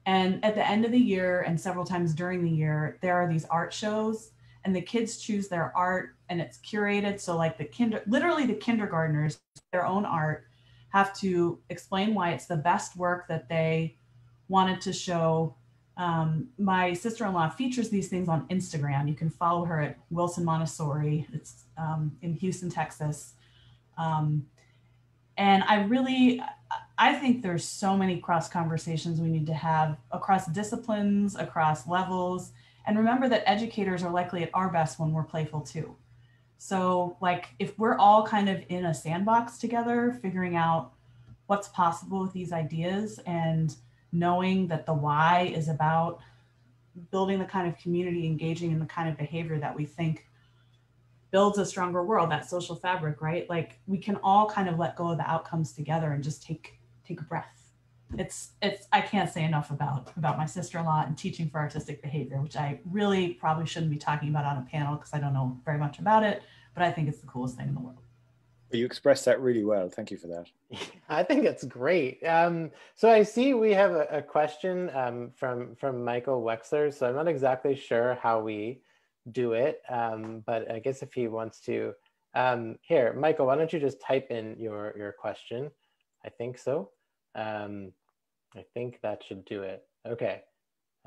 And at the end of the year and several times during the year, there are these art shows and the kids choose their art and it's curated. So like literally the kindergartners, their own art, have to explain why it's the best work that they wanted to show. My sister-in-law features these things on Instagram. You can follow her at Wilson Montessori. It's in Houston, Texas. And I think there's so many cross conversations we need to have across disciplines, across levels. And remember that educators are likely at our best when we're playful too. So like if we're all kind of in a sandbox together, figuring out what's possible with these ideas and knowing that the why is about building the kind of community, engaging in the kind of behavior that we think builds a stronger world, that social fabric, right? Like we can all kind of let go of the outcomes together and just take a breath. I can't say enough about my sister-in-law and teaching for artistic behavior, which I really probably shouldn't be talking about on a panel because I don't know very much about it, but I think it's the coolest thing in the world. You expressed that really well. Thank you for that. I think it's great. So I see we have a question from Michael Wexler. So I'm not exactly sure how we do it, but I guess if he wants to, here, Michael, why don't you just type in your question? I think so. I think that should do it. Okay.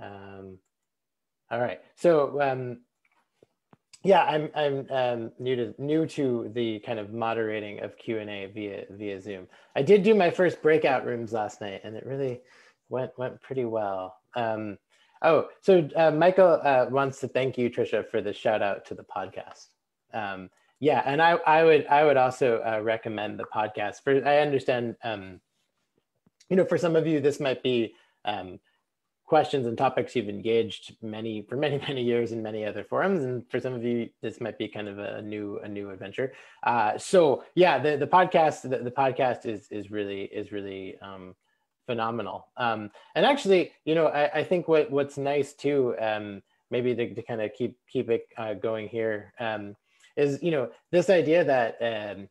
All right. So yeah, I'm new to the kind of moderating of Q&A via Zoom. I did do my first breakout rooms last night, and it really went pretty well. So Michael wants to thank you, Tricia, for the shout out to the podcast. Yeah, and I would also recommend the podcast. I understand, for some of you, this might be questions and topics you've engaged for many years in many other forums, and for some of you, this might be kind of a new adventure. So yeah, the podcast is really phenomenal. And actually, I think what's nice too, maybe to kind of keep it going here, is this idea that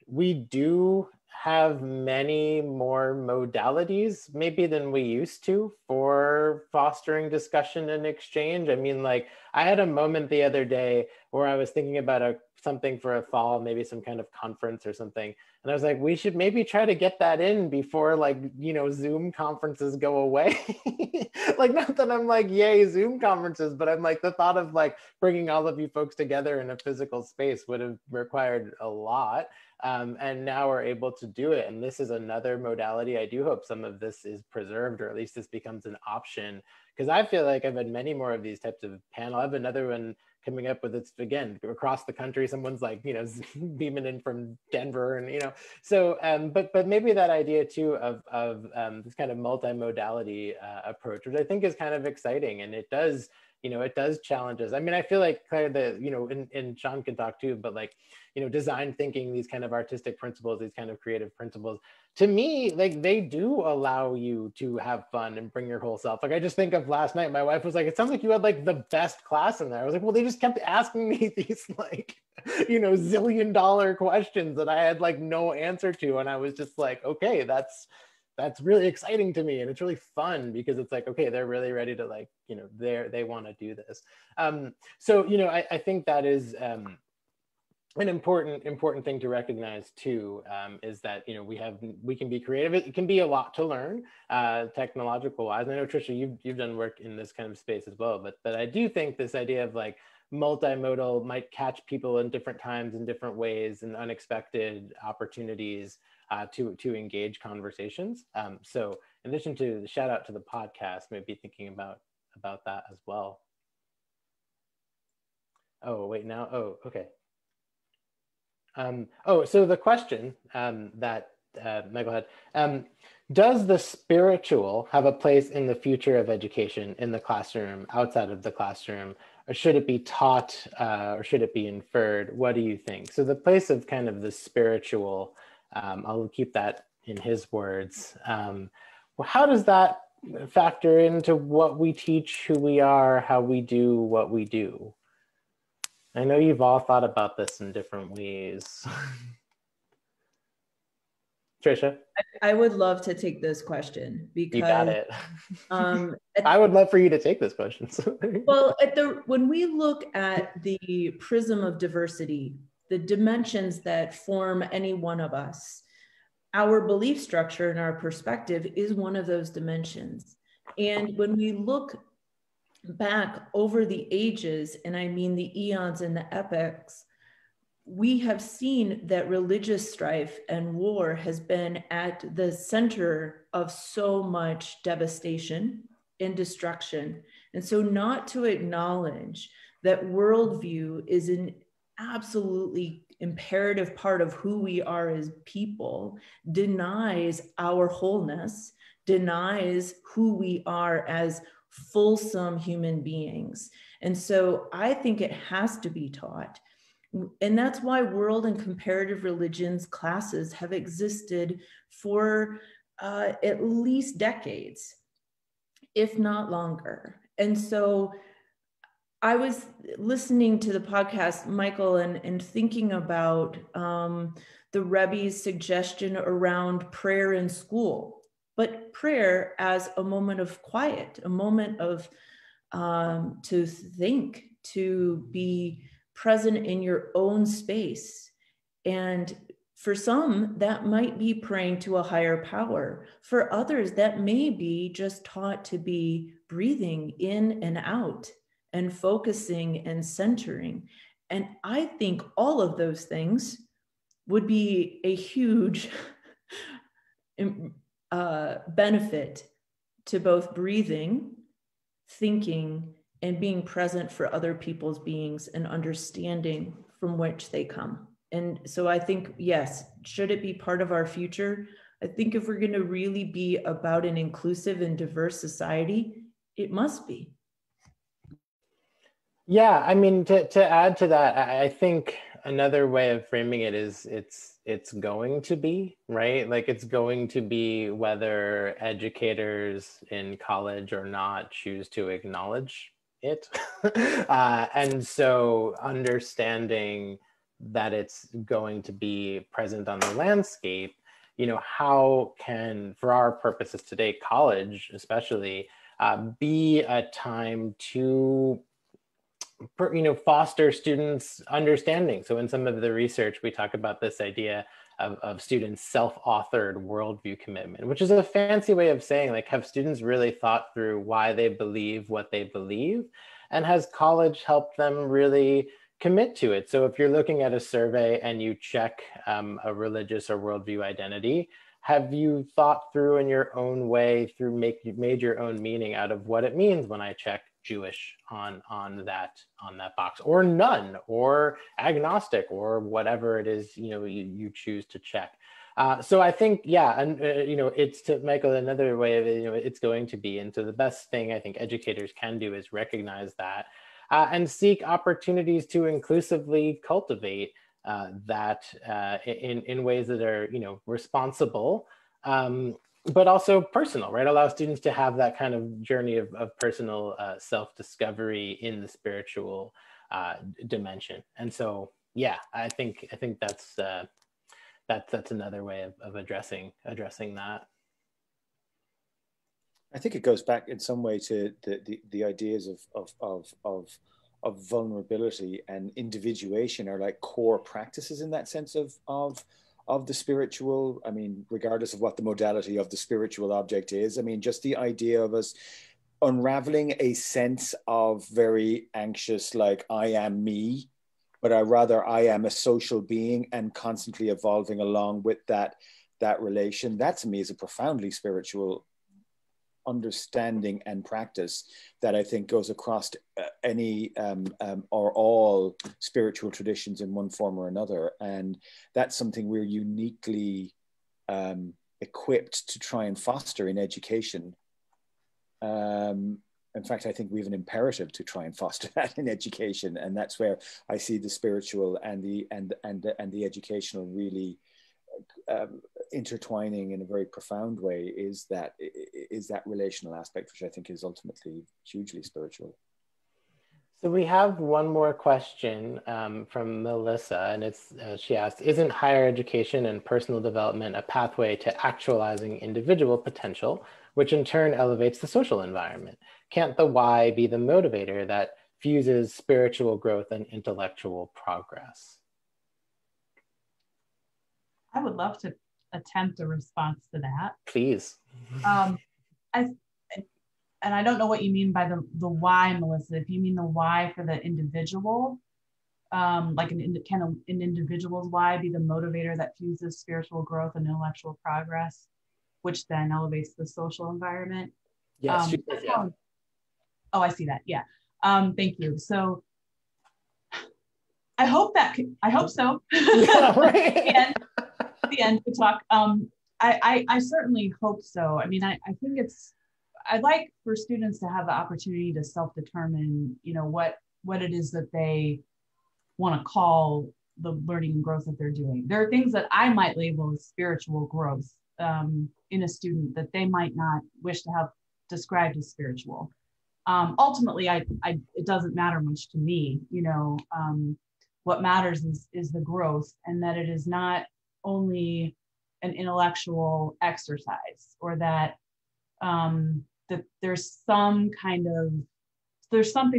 we do have many more modalities maybe than we used to for fostering discussion and exchange. I mean, like I had a moment the other day where I was thinking about something for a fall, maybe some kind of conference or something. And I was like, we should maybe try to get that in before Zoom conferences go away. Like, not that I'm like, yay, Zoom conferences, but I'm like, the thought of like bringing all of you folks together in a physical space would have required a lot. And now we're able to do it. And this is another modality. I do hope some of this is preserved, or at least this becomes an option, because I feel like I've had many more of these types of panel. I have another one coming up with it's again across the country. Someone's like, beaming in from Denver, and so but maybe that idea too of this kind of multimodality approach, which I think is kind of exciting, and it does challenge us. I mean, I feel like kind of and Seán can talk too, but like, design thinking, these kind of artistic principles, these kind of creative principles, to me, like they do allow you to have fun and bring your whole self. Like I just think of last night, my wife was like, it sounds like you had like the best class in there. I was like, well, they just kept asking me these like, $1 zillion questions that I had like no answer to. And I was just like, okay, that's that's really exciting to me, and it's really fun because it's like, okay, they're really ready to like, they want to do this. So I think that is an important thing to recognize too, is that we can be creative. It can be a lot to learn, technological wise. And I know, Tricia, you've done work in this kind of space as well, but I do think this idea of like multimodal might catch people in different times in different ways and unexpected opportunities to engage conversations. So in addition to the shout out to the podcast, maybe thinking about that as well. Oh wait, now, oh, okay. So the question that Michael had, does the spiritual have a place in the future of education, in the classroom, outside of the classroom, or should it be taught, or should it be inferred? What do you think? So the place of kind of the spiritual, I'll keep that in his words. How does that factor into what we teach, who we are, how we do what we do? I know you've all thought about this in different ways. Tricia? I would love to take this question because— You got it. I would love for you to take this question. Well, when we look at the prism of diversity, the dimensions that form any one of us, our belief structure and our perspective is one of those dimensions. And when we look back over the ages, and I mean the eons and the epochs, we have seen that religious strife and war has been at the center of so much devastation and destruction. And so not to acknowledge that worldview is an absolutely imperative part of who we are as people denies our wholeness, denies who we are as fulsome human beings. And so I think it has to be taught. And that's why world and comparative religions classes have existed for at least decades, if not longer. And so I was listening to the podcast, Michael, and thinking about the Rebbe's suggestion around prayer in school, but prayer as a moment of quiet, a moment of to think, to be present in your own space. And for some, that might be praying to a higher power. For others, that may be just taught to be breathing in and out and focusing and centering. And I think all of those things would be a huge benefit to both breathing, thinking, and being present for other people's beings and understanding from which they come. And so I think, yes, should it be part of our future? I think if we're going to really be about an inclusive and diverse society, it must be. Yeah, I mean, to add to that, I think another way of framing it is it's going to be, right? Like it's going to be whether educators in college or not choose to acknowledge it. And so understanding that it's going to be present on the landscape, how can, for our purposes today, college especially, be a time to foster students' understanding. So in some of the research, we talk about this idea of students' self-authored worldview commitment, which is a fancy way of saying, like, have students really thought through why they believe what they believe? And has college helped them really commit to it? So if you're looking at a survey and you check a religious or worldview identity, have you thought through in your own way, made your own meaning out of what it means when I check Jewish on that box, or none, or agnostic, or whatever it is you choose to check? So I think, yeah, and it's, to Michael, another way of it's going to be. And so the best thing I think educators can do is recognize that and seek opportunities to inclusively cultivate that in ways that are responsible, but also personal, right? Allow students to have that kind of journey of personal self-discovery in the spiritual dimension. And so, yeah, I think that's another way of addressing that. I think it goes back in some way to the ideas of vulnerability and individuation are like core practices in that sense of the spiritual. I mean, regardless of what the modality of the spiritual object is, I mean, just the idea of us unraveling a sense of very anxious, like I am me, but I am a social being and constantly evolving along with that relation. That to me is a profoundly spiritual understanding and practice that I think goes across any or all spiritual traditions in one form or another. And that's something we're uniquely equipped to try and foster in education. In fact, I think we have an imperative to try and foster that in education, and that's where I see the spiritual and the educational really intertwining in a very profound way. Is that relational aspect, which I think is ultimately hugely spiritual. So we have one more question from Melissa, and it's she asked, isn't higher education and personal development a pathway to actualizing individual potential, which in turn elevates the social environment? Can't the why be the motivator that fuses spiritual growth and intellectual progress? I would love to attempt a response to that. Please. And I don't know what you mean by the why, Melissa. If you mean the why for the individual, like can an individual's why be the motivator that fuses spiritual growth and intellectual progress, which then elevates the social environment? Yes. Yeah. Oh, I see that. Yeah. Thank you. So I hope so. Yeah, right. the end to talk. I certainly hope so. I mean, I think I'd like for students to have the opportunity to self-determine, what it is that they want to call the learning and growth that they're doing. There are things that I might label as spiritual growth in a student that they might not wish to have described as spiritual. Ultimately, it doesn't matter much to me. What matters is the growth, and that it is not only an intellectual exercise, or that that there's something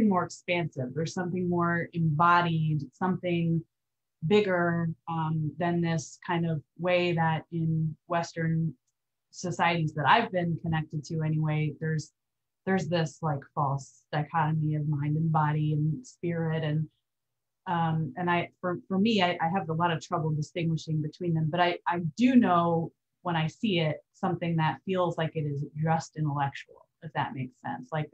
more expansive, there's something more embodied, something bigger than this kind of way that in Western societies that I've been connected to anyway, there's this like false dichotomy of mind and body and spirit, and for me, I have a lot of trouble distinguishing between them, but I do know when I see it, something that feels like it is just intellectual, if that makes sense. Like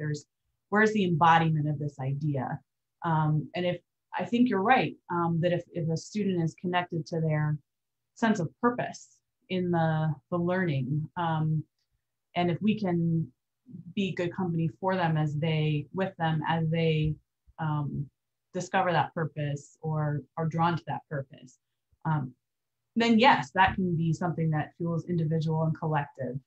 where's the embodiment of this idea? And if I think you're right, that if a student is connected to their sense of purpose in the learning, and if we can be good company for them as they discover that purpose or are drawn to that purpose, then yes, that can be something that fuels individual and collective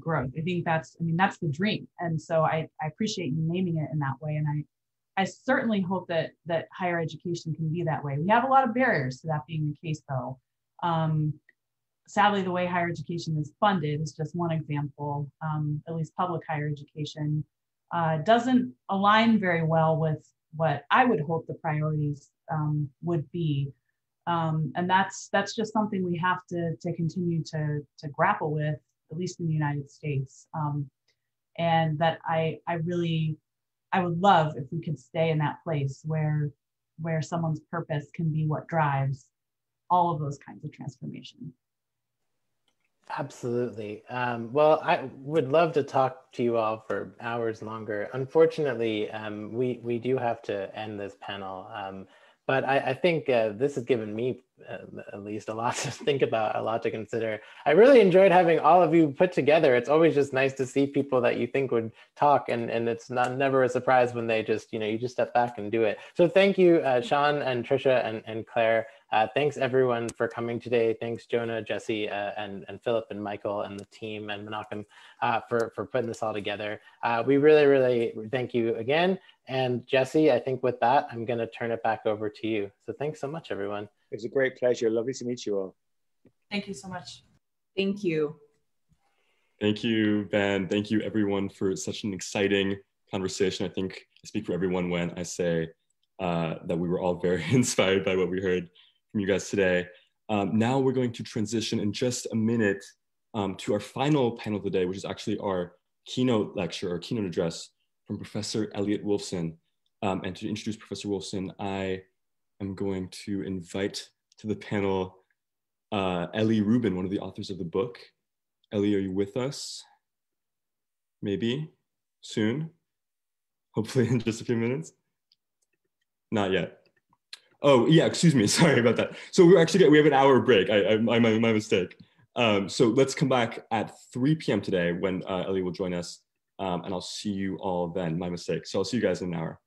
growth. I think that's the dream. And so I appreciate you naming it in that way. And I certainly hope that higher education can be that way. We have a lot of barriers to that being the case, though. Sadly, the way higher education is funded is just one example. At least public higher education doesn't align very well with what I would hope the priorities would be. And that's just something we have to continue to grapple with, at least in the United States. And that I would love if we could stay in that place where someone's purpose can be what drives all of those kinds of transformation. Absolutely. Well, I would love to talk to you all for hours longer. Unfortunately, we do have to end this panel. But I think this has given me at least a lot to think about, a lot to consider. I really enjoyed having all of you put together. It's always just nice to see people that you think would talk, and it's never a surprise when they just, you just step back and do it. So thank you, Seán and Tricia and Claire. Thanks everyone for coming today. Thanks Jonah, Jesse, and Philip and Michael and the team and Menachem for putting this all together. We really, really thank you again. And Jesse, I think with that, I'm going to turn it back over to you. So thanks so much, everyone. It was a great pleasure. Lovely to meet you all. Thank you so much. Thank you. Thank you, Ben. Thank you, everyone, for such an exciting conversation. I think I speak for everyone when I say that we were all very inspired by what we heard from you guys today. Now we're going to transition in just a minute to our final panel of the day, which is actually our keynote lecture or keynote address from Professor Elliot Wolfson. And to introduce Professor Wolfson, I am going to invite to the panel Ellie Rubin, one of the authors of the book. Ellie, are you with us? Maybe soon, hopefully in just a few minutes. Not yet. Oh yeah, excuse me, sorry about that. So we have an hour break, my mistake. So let's come back at 3 p.m. today when Ellie will join us, and I'll see you all then, my mistake. So I'll see you guys in an hour.